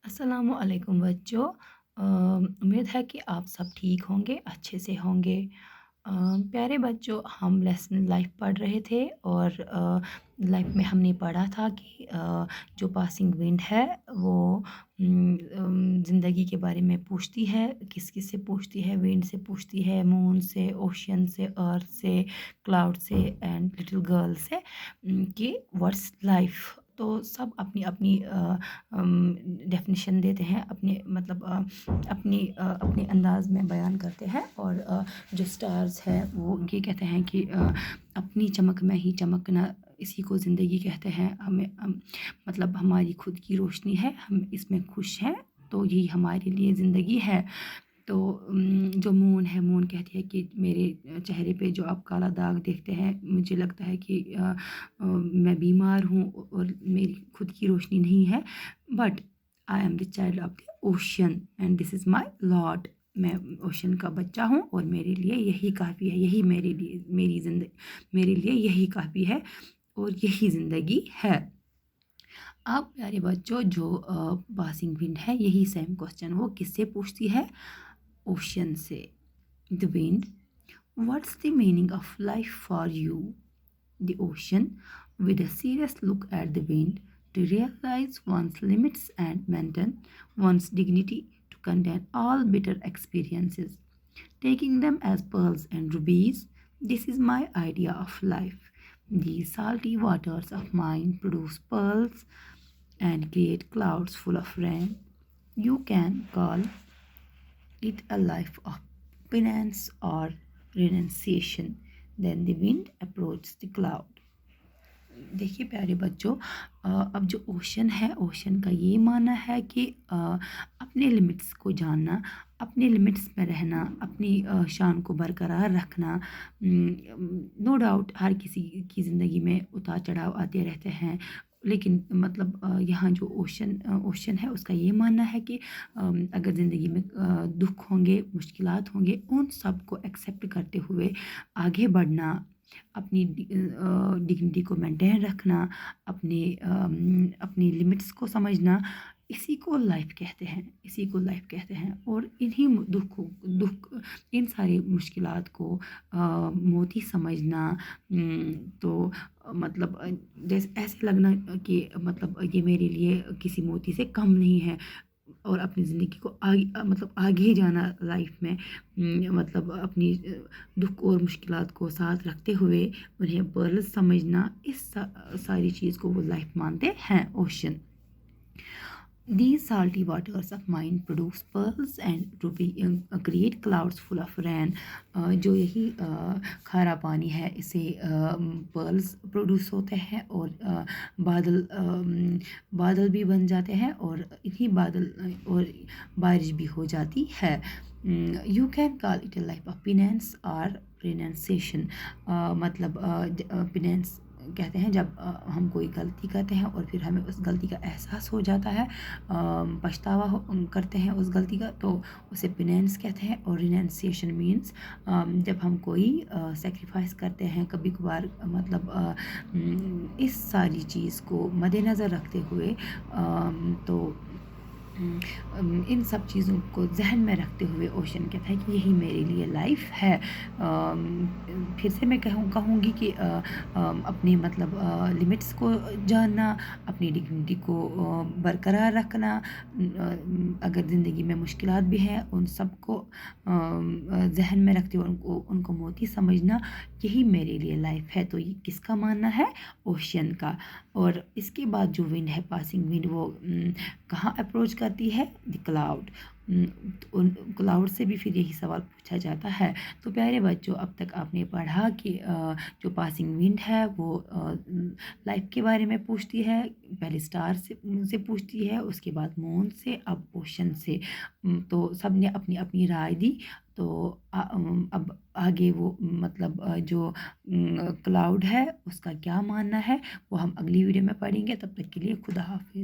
अस्सलामु अलैकुम बच्चों। उम्मीद है कि आप सब ठीक होंगे, अच्छे से होंगे। प्यारे बच्चों, हम लेसन लाइफ पढ़ रहे थे और लाइफ में हमने पढ़ा था कि जो पासिंग विंड है वो ज़िंदगी के बारे में पूछती है। किस किस से पूछती है? विंड से पूछती है, मून से, ओशन से, अर्थ से, क्लाउड से एंड लिटिल गर्ल से, कि व्हाट्स लाइफ। तो सब अपनी अपनी डेफिनेशन देते हैं, अपने मतलब अपने अंदाज में बयान करते हैं। और जो स्टार्स है वो ये कहते हैं कि अपनी चमक में ही चमकना, इसी को ज़िंदगी कहते हैं। मतलब हमारी खुद की रोशनी है, हम इसमें खुश हैं, तो यही हमारे लिए ज़िंदगी है। तो जो मून है, मून कहती है कि मेरे चेहरे पे जो आप काला दाग देखते हैं, मुझे लगता है कि मैं बीमार हूँ और मेरी खुद की रोशनी नहीं है। But I am the child of the ocean and this is my lord. मैं ओशन का बच्चा हूँ और मेरे लिए यही काफ़ी है, यही मेरे लिए मेरी ज़िंदगी, मेरे लिए यही काफ़ी है और यही ज़िंदगी है। अब प्यारे बच्चों, जो पासिंग विंड है, यही सेम क्वेश्चन वो किससे पूछती है? ओशन से। The wind, what's the meaning of life for you? The ocean, with a serious look at the wind, to realize one's limits and maintain one's dignity, to contain all bitter experiences, taking them as pearls and rubies. This is my idea of life. These salty waters of mine produce pearls and create clouds full of rain. You can call it a life of penance or renunciation. Then the wind approached the cloud. देखिए प्यारे बच्चों, अब जो ocean है, ocean का ये मानना है कि अपने लिमिट्स को जानना, अपने लिमिट्स में रहना, अपनी शान को बरकरार रखना। नो डाउट हर किसी की ज़िंदगी में उतार चढ़ाव आते रहते हैं, लेकिन मतलब यहाँ जो ओशन है उसका ये मानना है कि अगर ज़िंदगी में दुख होंगे, मुश्किलात होंगे, उन सब को एक्सेप्ट करते हुए आगे बढ़ना, अपनी डिग्निटी को मेंटेन रखना, अपनी लिमिट्स को समझना, इसी को लाइफ कहते हैं, इसी को लाइफ कहते हैं। और इन्हीं दुख, इन सारी मुश्किलात को मोती समझना। तो मतलब जैसे ऐसे लगना कि मतलब ये मेरे लिए किसी मोती से कम नहीं है, और अपनी ज़िंदगी को आगे मतलब आगे जाना लाइफ में, मतलब अपनी दुख और मुश्किलात को साथ रखते हुए उन्हें पर्ल्स समझना, इस सारी चीज़ को वो लाइफ मानते हैं, ocean. These salty waters of mine produce pearls and ruby, create clouds full of rain. जो यही खारा पानी है, इसे पर्ल्स प्रोड्यूस होते हैं और बादल भी बन जाते हैं, और इन्हीं बादल और बारिश भी हो जाती है। You can call it A life of penance और रिनंसिएशन। मतलब पिनेंस कहते हैं जब हम कोई गलती करते हैं और फिर हमें उस गलती का एहसास हो जाता है, पछतावा करते हैं उस गलती का, तो उसे पिनेंस कहते हैं। और रिनंसिएशन मीन्स जब हम कोई सेक्रीफाइस करते हैं कभी कभार, मतलब इस सारी चीज़ को मद्देनज़र रखते हुए, तो इन सब चीज़ों को जहन में रखते हुए ओशन कहता है कि यही मेरे लिए लाइफ है। फिर से मैं कहूँगी कि अपने मतलब लिमिट्स को जानना, अपनी डिग्निटी को बरकरार रखना, अगर ज़िंदगी में मुश्किलात भी हैं उन सब को जहन में रखते हुए उनको मोती समझना, यही मेरे लिए लाइफ है। तो ये किसका मानना है? ओशन का। और इसके बाद जो विंड है, पासिंग विंड, वो कहाँ अप्रोच करती है? The cloud. उन क्लाउड से भी फिर यही सवाल पूछा जाता है। तो प्यारे बच्चों, अब तक आपने पढ़ा कि जो पासिंग विंड है वो लाइफ के बारे में पूछती है। पहले स्टार से पूछती है, उसके बाद मून से, अब ओशन से। तो सब ने अपनी अपनी राय दी। तो अब आगे वो मतलब जो क्लाउड है उसका क्या मानना है वो हम अगली वीडियो में पढ़ेंगे। तब तक के लिए खुदा हाफिज़।